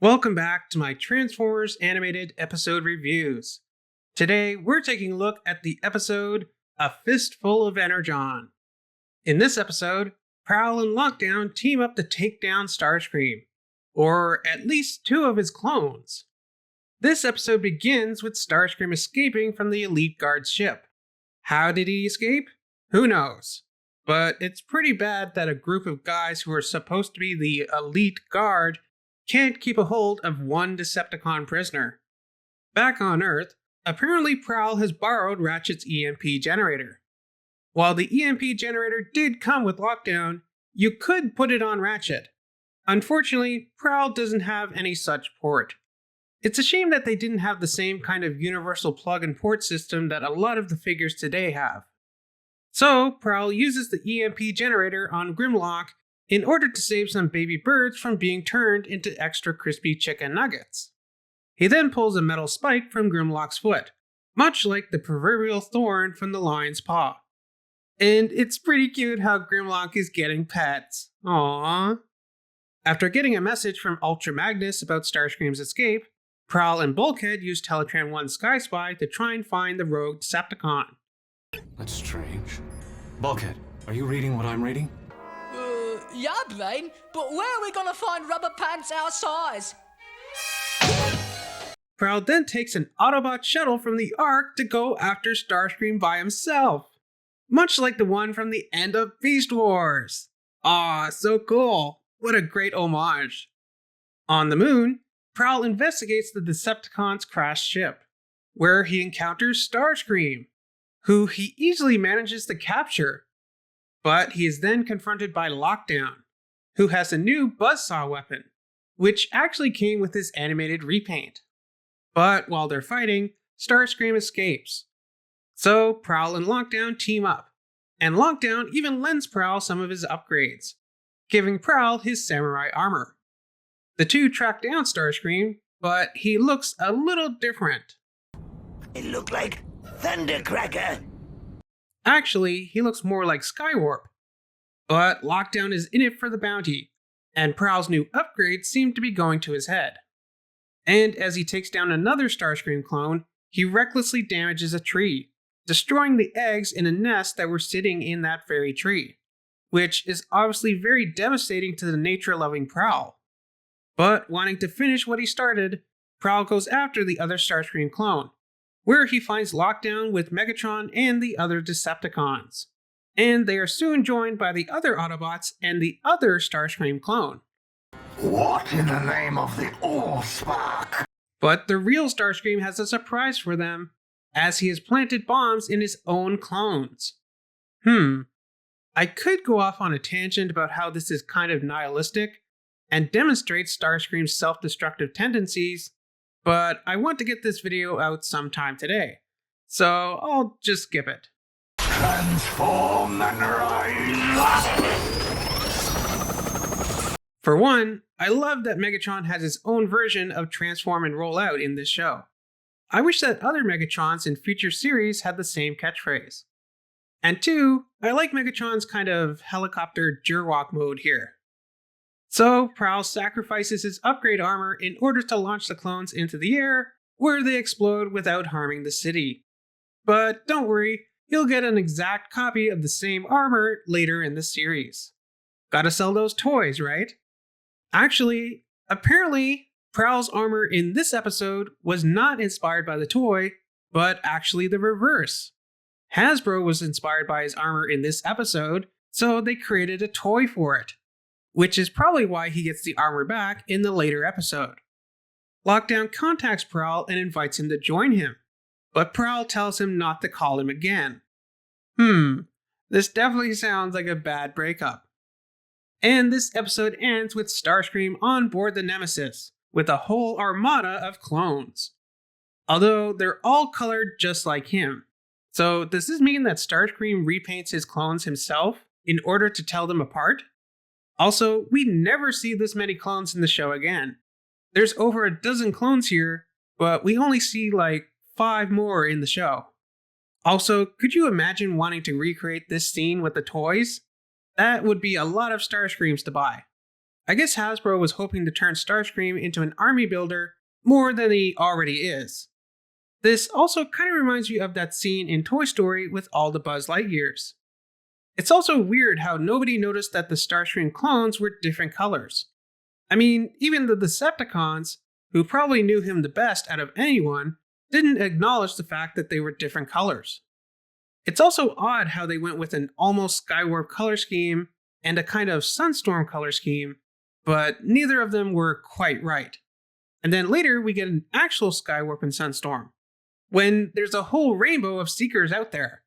Welcome back to my Transformers animated episode reviews. Today, we're taking a look at the episode A Fistful of Energon. In this episode, Prowl and Lockdown team up to take down Starscream, or at least two of his clones. This episode begins with Starscream escaping from the Elite Guard's ship. How did he escape? Who knows? But it's pretty bad that a group of guys who are supposed to be the Elite Guard can't keep a hold of one Decepticon prisoner. Back on Earth, apparently Prowl has borrowed Ratchet's EMP generator. While the EMP generator did come with Lockdown, you could put it on Ratchet. Unfortunately, Prowl doesn't have any such port. It's a shame that they didn't have the same kind of universal plug and port system that a lot of the figures today have. So, Prowl uses the EMP generator on Grimlock in order to save some baby birds from being turned into extra crispy chicken nuggets. He then pulls a metal spike from Grimlock's foot, much like the proverbial thorn from the lion's paw. And it's pretty cute how Grimlock is getting pets. Aww. After getting a message from Ultra Magnus about Starscream's escape, Prowl and Bulkhead use Teletran 1's Sky Spy to try and find the rogue Decepticon. That's strange. Bulkhead, are you reading what I'm reading? Yeah, Blaine, but where are we gonna find rubber pants our size? Prowl then takes an Autobot shuttle from the Ark to go after Starscream by himself, much like the one from the end of Beast Wars. Aw, so cool. What a great homage. On the moon, Prowl investigates the Decepticons' crashed ship, where he encounters Starscream, who he easily manages to capture. But he is then confronted by Lockdown, who has a new buzzsaw weapon, which actually came with his animated repaint. But while they're fighting, Starscream escapes. So Prowl and Lockdown team up, and Lockdown even lends Prowl some of his upgrades, giving Prowl his samurai armor. The two track down Starscream, but he looks a little different. It looked like Thundercracker. Actually, he looks more like Skywarp. But Lockdown is in it for the bounty, and Prowl's new upgrades seem to be going to his head. And as he takes down another Starscream clone, he recklessly damages a tree, destroying the eggs in a nest that were sitting in that very tree, which is obviously very devastating to the nature-loving Prowl. But wanting to finish what he started, Prowl goes after the other Starscream clone, where he finds Lockdown with Megatron and the other Decepticons. And they are soon joined by the other Autobots and the other Starscream clone. What in the name of the Allspark? But the real Starscream has a surprise for them, as he has planted bombs in his own clones. I could go off on a tangent about how this is kind of nihilistic and demonstrates Starscream's self-destructive tendencies, but I want to get this video out sometime today, so I'll just skip it. Transform and rise! For one, I love that Megatron has his own version of Transform and Roll Out in this show. I wish that other Megatrons in future series had the same catchphrase. And two, I like Megatron's kind of helicopter jerwalk mode here. So, Prowl sacrifices his upgrade armor in order to launch the clones into the air, where they explode without harming the city. But don't worry, you'll get an exact copy of the same armor later in the series. Gotta sell those toys, right? Actually, apparently, Prowl's armor in this episode was not inspired by the toy, but actually the reverse. Hasbro was inspired by his armor in this episode, so they created a toy for it, which is probably why he gets the armor back in the later episode. Lockdown contacts Prowl and invites him to join him, but Prowl tells him not to call him again. This definitely sounds like a bad breakup. And this episode ends with Starscream on board the Nemesis, with a whole armada of clones. Although they're all colored just like him. So does this mean that Starscream repaints his clones himself in order to tell them apart? Also, we never see this many clones in the show again. There's over a dozen clones here, but we only see like 5 more in the show. Also, could you imagine wanting to recreate this scene with the toys? That would be a lot of Starscreams to buy. I guess Hasbro was hoping to turn Starscream into an army builder more than he already is. This also kind of reminds you of that scene in Toy Story with all the Buzz Lightyears. It's also weird how nobody noticed that the Starscream clones were different colors. I mean, even the Decepticons, who probably knew him the best out of anyone, didn't acknowledge the fact that they were different colors. It's also odd how they went with an almost Skywarp color scheme and a kind of Sunstorm color scheme, but neither of them were quite right. And then later we get an actual Skywarp and Sunstorm, when there's a whole rainbow of Seekers out there.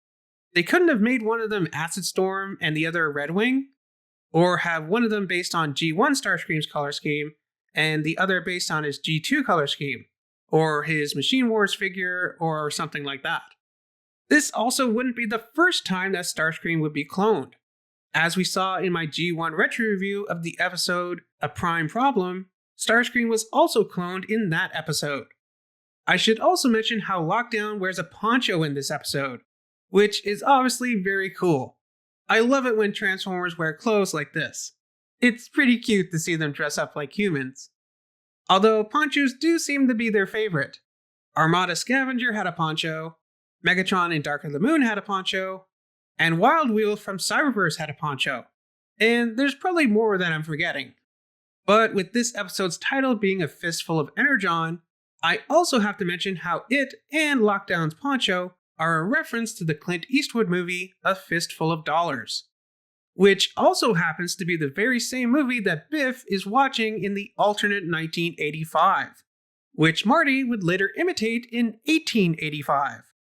They couldn't have made one of them Acid Storm and the other Red Wing, or have one of them based on G1 Starscream's color scheme and the other based on his G2 color scheme, or his Machine Wars figure, or something like that. This also wouldn't be the first time that Starscream would be cloned. As we saw in my G1 retro review of the episode A Prime Problem, Starscream was also cloned in that episode. I should also mention how Lockdown wears a poncho in this episode, which is obviously very cool. I love it when Transformers wear clothes like this. It's pretty cute to see them dress up like humans. Although ponchos do seem to be their favorite. Armada Scavenger had a poncho, Megatron in Dark of the Moon had a poncho, and Wild Wheel from Cyberverse had a poncho. And there's probably more that I'm forgetting. But with this episode's title being A Fistful of Energon, I also have to mention how it and Lockdown's poncho are a reference to the Clint Eastwood movie A Fistful of Dollars, which also happens to be the very same movie that Biff is watching in the alternate 1985, which Marty would later imitate in 1885.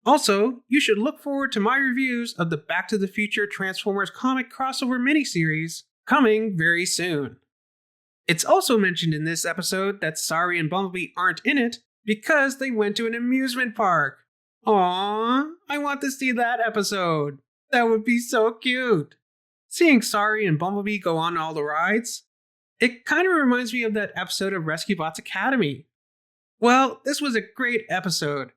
Also, you should look forward to my reviews of the Back to the Future Transformers comic crossover miniseries coming very soon. It's also mentioned in this episode that Sari and Bumblebee aren't in it because they went to an amusement park. Aww, I want to see that episode. That would be so cute. Seeing Sari and Bumblebee go on all the rides, it kind of reminds me of that episode of Rescue Bots Academy. Well, this was a great episode.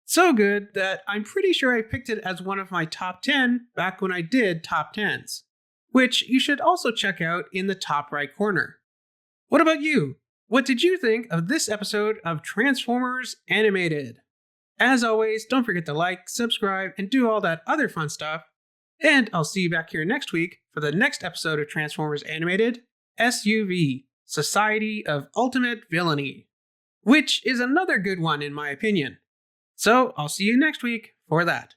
So good that I'm pretty sure I picked it as one of my top 10 back when I did top 10s, which you should also check out in the top right corner. What about you? What did you think of this episode of Transformers Animated? As always, don't forget to like, subscribe, and do all that other fun stuff. And I'll see you back here next week for the next episode of Transformers Animated, SUV, Society of Ultimate Villainy, which is another good one in my opinion. So I'll see you next week for that.